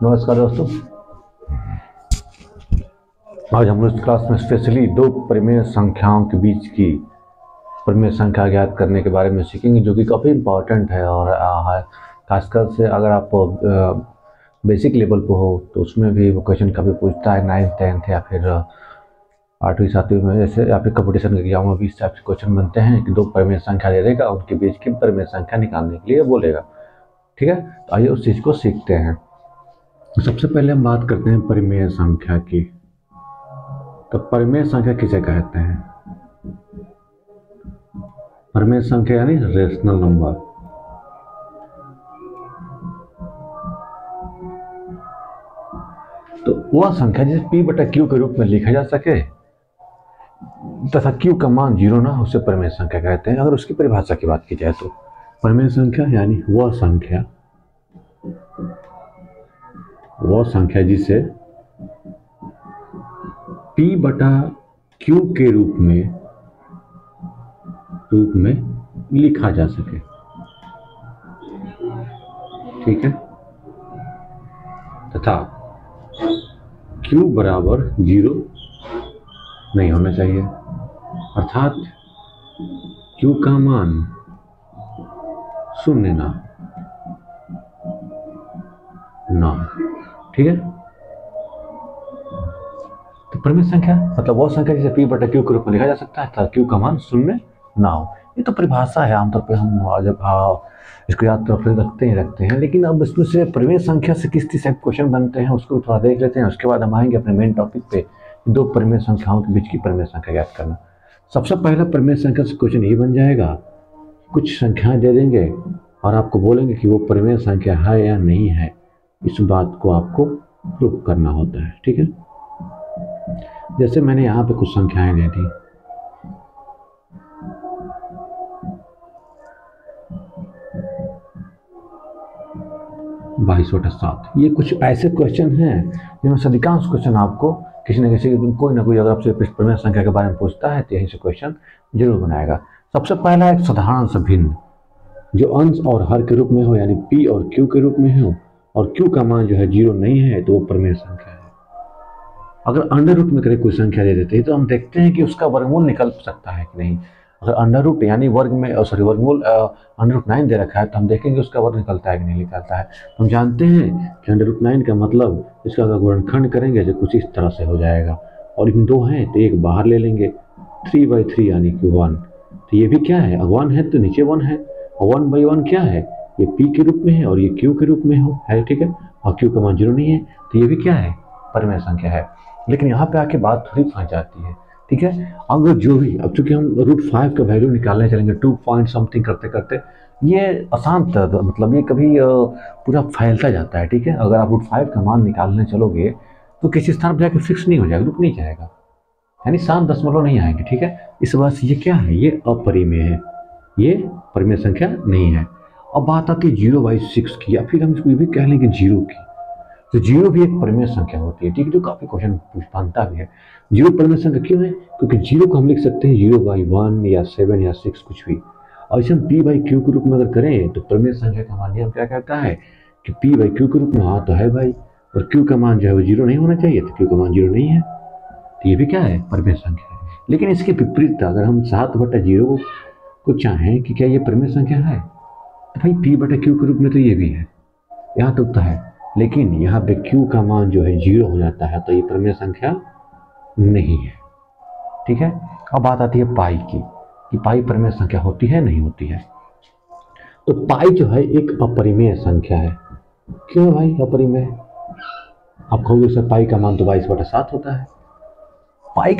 नमस्कार दोस्तों, आज हम लोग इस क्लास में स्पेशली दो परिमेय संख्याओं के बीच की परिमेय संख्या ज्ञात करने के बारे में सीखेंगे, जो कि काफ़ी इम्पॉर्टेंट है। और खासकर से अगर आप बेसिक लेवल पर हो तो उसमें भी वो क्वेश्चन कभी पूछता है, 9th 10th या फिर 8वीं 7वीं में, जैसे या फिर कंपटीशन के एग्जाम में भी इस टाइप के क्वेश्चन बनते हैं कि दो परिमेय संख्या दे देगा, उनके बीच की परिमेय संख्या निकालने के लिए बोलेगा। ठीक है, तो आइए उस चीज़ को सीखते हैं। सबसे पहले हम बात करते हैं परिमेय संख्या की। तो परिमेय संख्या किसे कहते हैं? परिमेय संख्या यानी रेशनल नंबर। तो वह संख्या जिसे p बटा q के रूप में लिखा जा सके तथा q का मान 0 ना हो, उसे परिमेय संख्या कहते हैं। अगर उसकी परिभाषा की बात की जाए तो परिमेय संख्या यानी वह संख्या जिसे p बटा q के रूप में लिखा जा सके। ठीक है, तथा q बराबर 0 नहीं होना चाहिए, अर्थात q का मान 0 ना। ठीक है, तो परिमेय संख्या मतलब वो संख्या जिसे p बटा q के रूप में लिखा जा सकता है तथा q का मान 0 ना हो। ये तो परिभाषा है, आमतौर पे हम जब इसको याद तो रखते हैं, लेकिन अब इसमें से परिमेय संख्या से किस टाइप क्वेश्चन बनते हैं उसको थोड़ा देख लेते हैं। उसके बाद हम आएंगे अपने मेन टॉपिक पे, दो परिमेय संख्याओं के बीच की परिमेय संख्या ज्ञात करना। सबसे पहला परिमेय संख्या से क्वेश्चन यही बन जाएगा, कुछ संख्याएं दे देंगे और आपको बोलेंगे कि वो परिमेय संख्या है या नहीं है। इस बात को आपको प्रूव करना होता है। ठीक है, जैसे मैंने यहाँ पे कुछ संख्याएं दे दी, बाईस बटा 7। ये कुछ ऐसे क्वेश्चन हैं जिनमें से अधिकांश क्वेश्चन आपको किसी न किसी कोई ना कोई अगर आपसे परिमेय संख्या के बारे में पूछता है तो यही से क्वेश्चन जरूर बनाएगा। सबसे पहला एक साधारण सा भिन्न जो अंश और हर के रूप में हो, यानी p और q के रूप में हो, और q का मान जो है 0 नहीं है तो वो परिमेय संख्या है। अगर अंडर रूट में कोई संख्या दे देते हैं तो हम देखते हैं कि उसका वर्गमूल निकल सकता है कि नहीं। अगर अंडर रूट यानी वर्गमूल अंडर रूट 9 दे रखा है तो हम देखेंगे उसका वर्ग निकलता है कि नहीं निकलता है। तो हम जानते हैं कि अंडर रूट 9 का मतलब इसका अगर गुणनखंड करेंगे तो कुछ इस तरह से हो जाएगा, और इन दो हैं तो एक बाहर ले लेंगे, 3/3 यानी कि 1। तो ये भी क्या है, 1 है तो नीचे 1 है, और 1/1 क्या है, ये p के रूप में है और ये q के रूप में है। ठीक है, और q का मान 0 नहीं है तो ये भी क्या है, परिमेय संख्या है। लेकिन यहाँ पे आके बात थोड़ी फंस जाती है। ठीक है, अगर जो भी अब चूंकि हम √5 का वैल्यू निकालने चलेंगे 2 पॉइंट समथिंग करते करते, ये आसान मतलब ये कभी पूरा फैलता जाता है। ठीक है, अगर आप √5 का मान निकालने चलोगे तो किसी स्थान पर जाकर फिक्स नहीं हो जाएगा, रुक नहीं जाएगा, यानी 7 दशमलव नहीं आएंगे। ठीक है, इस वजह से ये क्या है, ये अपरिमेय है, ये परिमेय संख्या नहीं है। अब बात आती है 0/6 की, या फिर हम इसको ये भी कह लेंगे 0 की। तो 0 भी एक परिमेय संख्या होती है। ठीक है, जो काफी क्वेश्चन बनता भी है। 0 परिमेय संख्या क्यों है, क्योंकि 0 को हम लिख सकते हैं 0/1 या 7 या 6 कुछ भी, और इसे हम p/q के रूप में अगर करें तो परिमेय संख्या का मान हम क्या कहता है कि p/q के रूप में हाँ तो है भाई, और q का मान जो है वो 0 नहीं होना चाहिए, तो q का मान 0 नहीं है, तो ये भी क्या है, परिमेय संख्या है। लेकिन इसके विपरीत अगर हम 7/0 को चाहें कि क्या ये परिमेय संख्या है, तो भाई p/q के रूप में तो ये भी है, यहाँ तक तो है, लेकिन यहाँ पे q का मान जो है 0 हो जाता है, तो ये परिमेय संख्या नहीं है। ठीक है, अब बात आती है पाई की, कि पाई परिमेय संख्या होती है नहीं होती है। तो पाई जो है एक अपरिमेय संख्या है। क्यों भाई अपरिमेय? आप कहोगे सर पाई का मान तो 22/7 होता है। पाई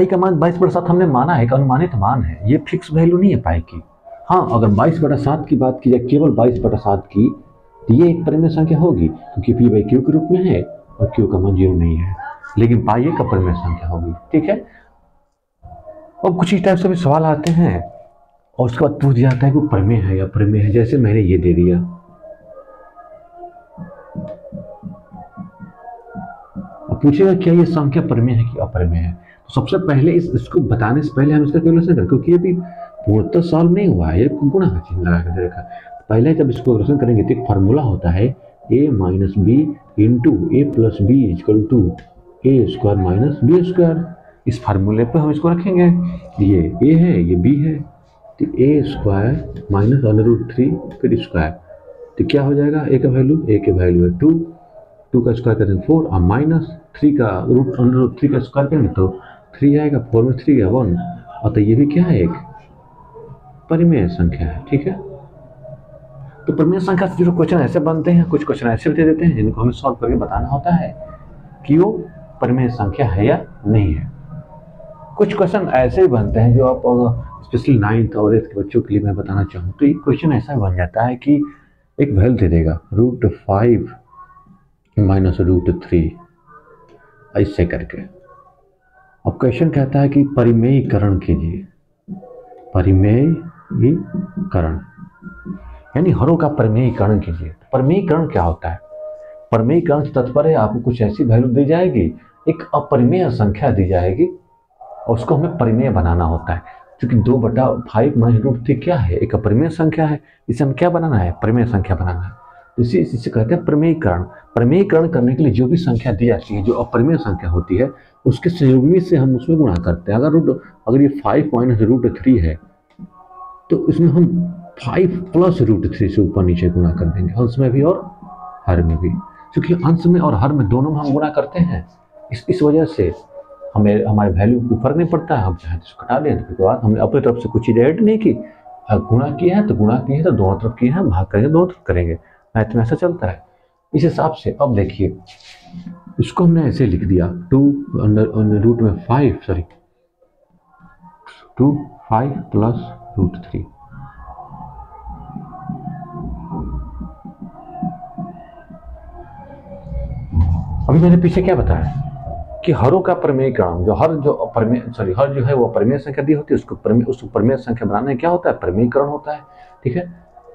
का मान 22/7 हमने माना है, अनुमानित मान है, ये फिक्स वैल्यू नहीं है पाई की। हाँ, अगर 22/7 की बात की जाए, केवल 22/7 की, तो ये एक परिमेय संख्या होगी क्योंकि p/q के रूप में है और q का मान 0 नहीं है, लेकिन पाई एक अपरिमेय संख्या होगी। ठीक है, अब कुछ इस टाइप से भी सवाल आते हैं और उसके बाद पूछ दिया जाता है कि परिमेय है या अपरिमेय है। जैसे मैंने ये दे दिया, अब पूछेगा क्या ये संख्या परिमेय है कि अपरिमेय है। तो सबसे पहले इसको बताने से पहले हम इसका कैलकुलेशन करें, क्योंकि ये भी पूर्णतः सॉल्व नहीं हुआ है, ये गुणा का चिन्ह लगा के दे रखा है। पहले जब इसको क्वेश्चन करेंगे तो एक फार्मूला होता है a minus B into A plus B equal to A square minus B square. इस फार्मूले पर हम इसको रखेंगे, ये a है ये b है, तो ए स्क्वायर माइनस √3 फिर स्क्वायर, तो क्या हो जाएगा a का वैल्यू है 2, 2 का स्क्वायर करेंगे 4 और माइनस 3 का √3 का स्क्वायर करेंगे तो 3 आएगा, 4 में 3 है 1, और तो ये भी क्या है, एक परिमेय संख्या है। ठीक है, तो परिमेय संख्या से जो क्वेश्चन ऐसे बनते हैं, कुछ क्वेश्चन ऐसे भी दे देते हैं जिनको हमें सॉल्व करके बताना होता है कि वो परिमेय संख्या है या नहीं है। कुछ क्वेश्चन ऐसे भी बनते हैं जो आप स्पेशली 9th और 8th के बच्चों के लिए मैं बताना चाहूँ तो ये क्वेश्चन ऐसा बन जाता है कि एक वैल्यू दे देगा √5 माइनस √3 ऐसे करके, अब क्वेश्चन कहता है कि परिमेयीकरण कीजिए, परिमेयीकरण यानी हरों का परिमेयीकरण कीजिए। परिमेयीकरण क्या होता है? परिमेयीकरण से तात्पर्य आपको कुछ ऐसी वैल्यू दी जाएगी, एक अपरिमेय संख्या दी जाएगी और उसको हमें परिमेय बनाना होता है, क्योंकि 2/5 माइनस √3 क्या है, एक अपरिमेय संख्या है, इसे हम क्या बनाना है, परिमेय संख्या बनाना है। इसे कहते हैं परिमेयीकरण। परिमेयीकरण करने के लिए जो भी संख्या दी जाती है जो अपरिमेय संख्या होती है उसके सहयोगी से हम उसमें गुणा करते हैं। अगर ये 5 माइनस √3 है तो इसमें हम 5 प्लस √3 से ऊपर नीचे गुणा कर देंगे, अंश में भी और हर में भी, क्योंकि अंश में और हर में दोनों में हम गुणा करते हैं। इस वजह से हमें हमारे वैल्यू को फर्क नहीं पड़ता है, हम चाहे तो घटा दें। तो बाद हमने अपनी तरफ से कुछ चीज़ ऐड नहीं की, गुणा किया है तो दोनों तरफ किए हैं, भाग करेंगे दोनों तरफ करेंगे, मैथ में ऐसा चलता है। इस हिसाब से अब देखिए इसको हमने ऐसे लिख दिया 5 प्लस √3। अभी मैंने पीछे क्या बताया कि हरों का परिमेयीकरण, हर जो है वो परिमेय संख्या दी होती है, उसको परिमेय संख्या बनाने क्या होता है, परिमेयीकरण होता है। ठीक है,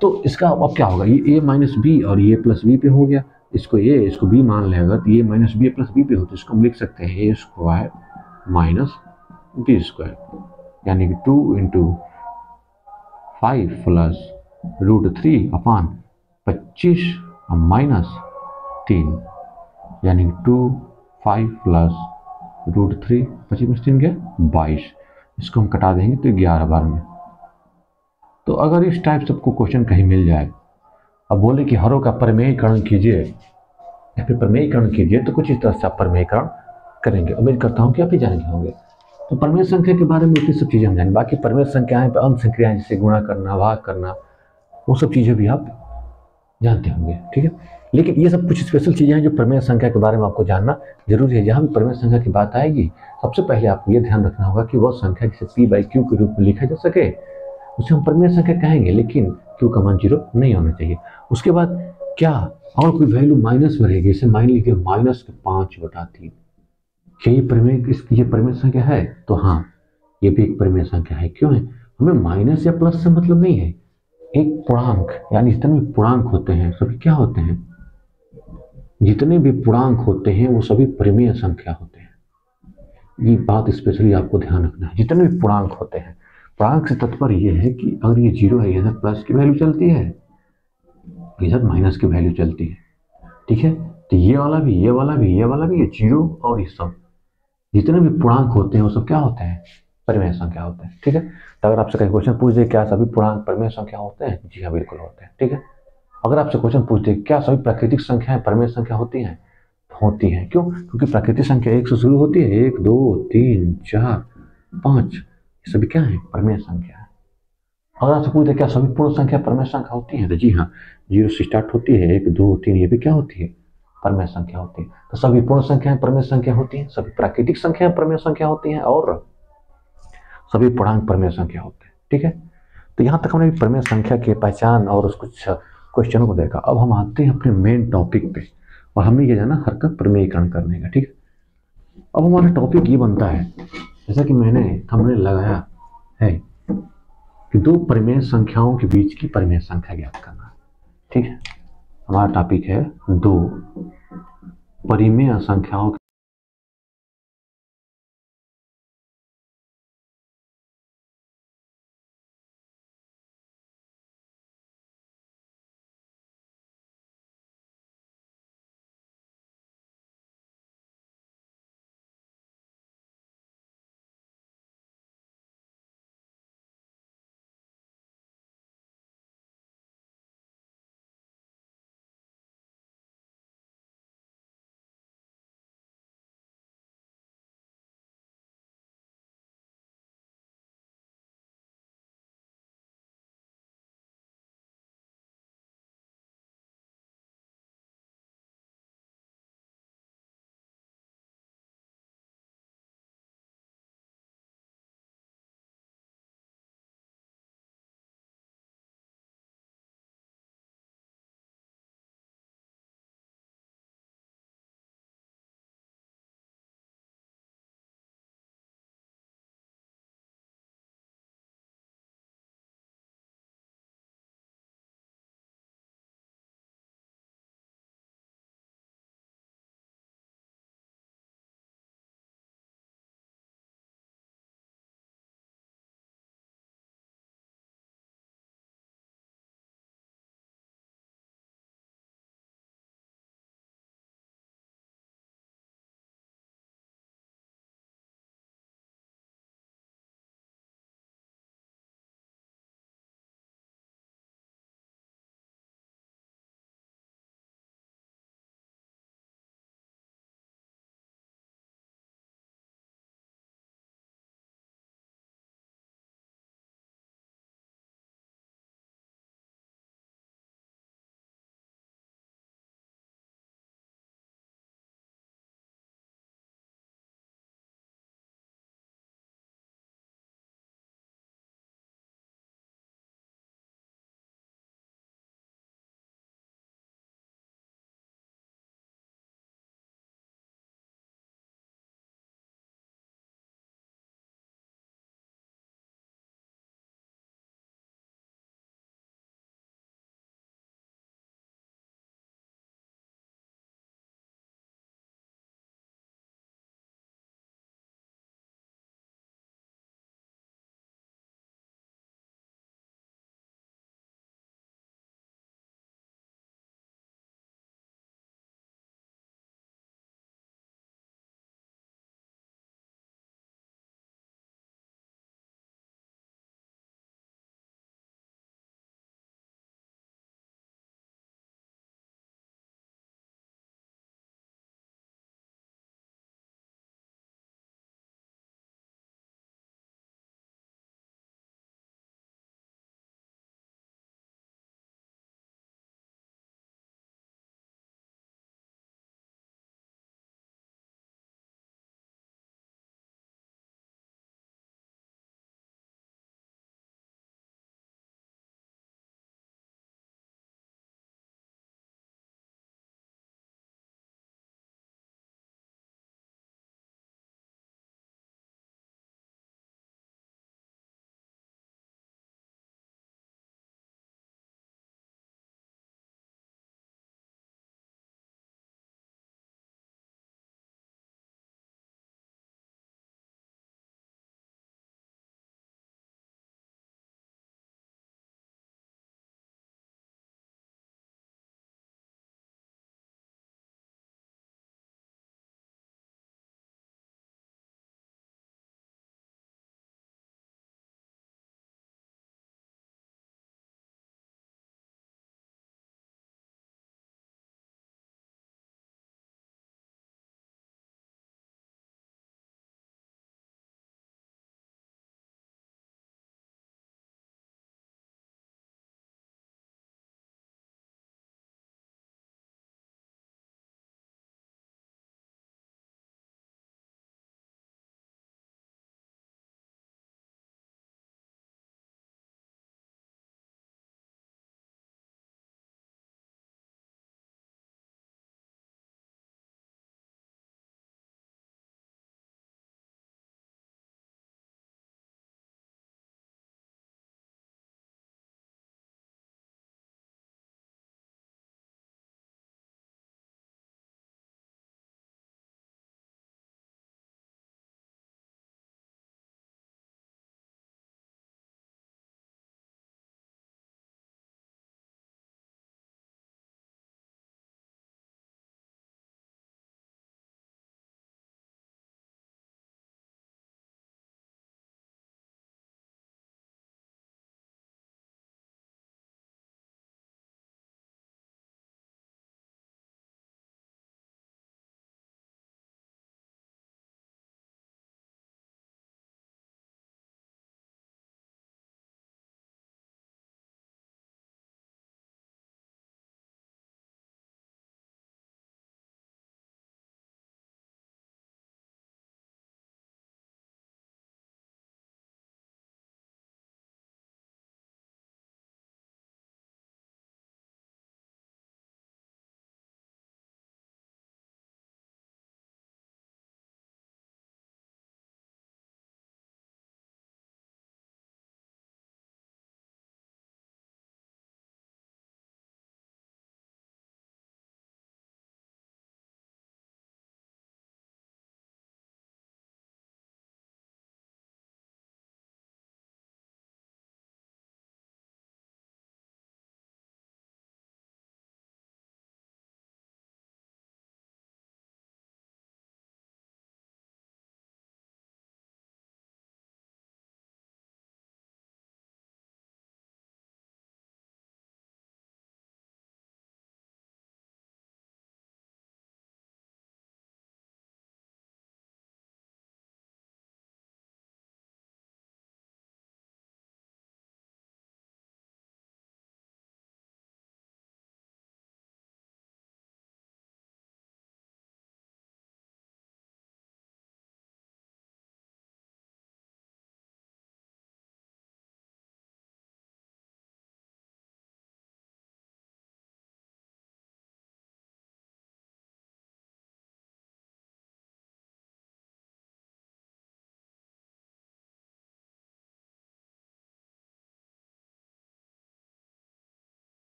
तो इसका अब क्या होगा, ये a माइनस बी और ये प्लस बी पे हो गया, इसको b मान लें अगर, तो ये माइनस बी प्लस बी पे हो तो इसको हम लिख सकते हैं a square minus B square, यानी कि 2 इंटू 5 प्लस √3 अपान 25 माइनस 3, यानी 2 5 प्लस √3, 25 में 3 गया 22, इसको हम कटा देंगे तो 11 बार में। तो अगर इस टाइप से आपको क्वेश्चन कहीं मिल जाए, अब बोले कि हरों का परिमेयीकरण कीजिए या फिर परिमेयीकरण कीजिए, तो कुछ इस तरह से आप परिमेयीकरण करेंगे। उम्मीद करता हूँ कि आप ही जानेंगे होंगे। तो परिमेय संख्या के बारे में इतनी सब चीज़ें हम जानेंगे, बाकी परिमेय संख्याएं पर अंश संख्याएं जैसे गुणा करना, भाग करना, वो सब चीज़ें भी आप जानते होंगे। ठीक है, लेकिन ये सब कुछ स्पेशल चीज़ें हैं जो परिमेय संख्या के बारे में आपको जानना जरूरी है। जहाँ भी परिमेय संख्या की बात आएगी सबसे पहले आपको ये ध्यान रखना होगा कि वह संख्या जिसे p/q के रूप में लिखा जा सके उसे हम परिमेय संख्या कहेंगे, लेकिन q का मान 0 नहीं होना चाहिए। उसके बाद क्या और कोई वैल्यू माइनस में रहेगी, जैसे मान लीजिए -5/3, क्या ये परिमेय संख्या है? तो हाँ, ये भी एक परिमेय संख्या है। क्यों है? हमें माइनस या प्लस से मतलब नहीं है, एक पूर्णांक, यानी जितने भी पूर्णांक होते हैं सभी क्या होते हैं, जितने भी पूर्णांक होते हैं वो सभी परिमेय संख्या होते हैं। ये बात स्पेशली आपको ध्यान रखना है। जितने भी पूर्णांक होते हैं, पूर्णांक से तात्पर्य ये है कि अगर ये 0 है, इधर प्लस की वैल्यू चलती है, इधर माइनस की वैल्यू चलती है। ठीक है, तो ये वाला भी, ये वाला भी, ये वाला भी, ये 0 और ये सब जितने भी पूर्णांक होते हैं वो सब क्या होते हैं, परिमेय संख्या होते हैं। ठीक है, तो अगर आपसे कहीं क्वेश्चन पूछ दे क्या सभी पूर्णांक परिमेय संख्या होते हैं, जी हाँ बिल्कुल होते हैं। ठीक है, अगर आपसे क्वेश्चन पूछ दे क्या सभी प्राकृतिक संख्याएं परिमेय संख्या होती हैं, होती हैं। क्यों? क्योंकि प्राकृतिक संख्या 1 से शुरू होती है, 1 2 3 4 5, ये सभी क्या है, परिमेय संख्या है। अगर आपसे पूछ दे क्या सभी पूर्ण संख्या परिमेय संख्या होती है, तो जी हाँ, 0 से स्टार्ट होती है, 1 2 3, ये भी क्या होती है, परिमेय संख्या होती है। तो सभी पूर्ण संख्याएं परिमेय संख्या होती हैं, सभी प्राकृतिक संख्याएं परिमेय संख्या होती हैं और सभी पूर्णांक परिमेय संख्या होते हैं। ठीक है, तो यहाँ तक हमने परिमेय संख्या की पहचान और उस कुछ क्वेश्चनों को देखा। अब हम आते हैं अपने मेन टॉपिक पे, और हमने ये जाना हर का परिमेयीकरण करने का। ठीक है, अब हमारा टॉपिक ये बनता है, जैसा कि मैंने थंबनेल लगाया है, कि दो परिमेय संख्याओं के बीच की परिमेय संख्या ज्ञात करना। ठीक है, हमारा टॉपिक है दो परिमेय संख्याओं